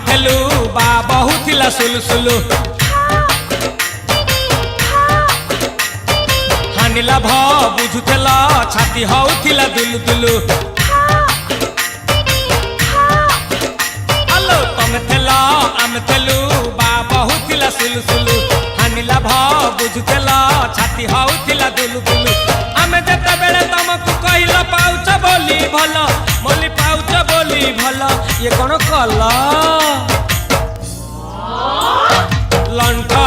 थेलु बा बहुथिला सुलुसुलु हानिला भ बुझुथेला छाती हउथिला दुलुदुलु आलो तमे थेला आमे थेलु बा बहुथिला सुलुसुलु हानिला भ बुझुथेला छाती हउथिला दुलुदुलु आमे जेते बेले तमकु कहिला पाउच बोली भलो मोली पाउच बोली भलो ये कोन कला लंठा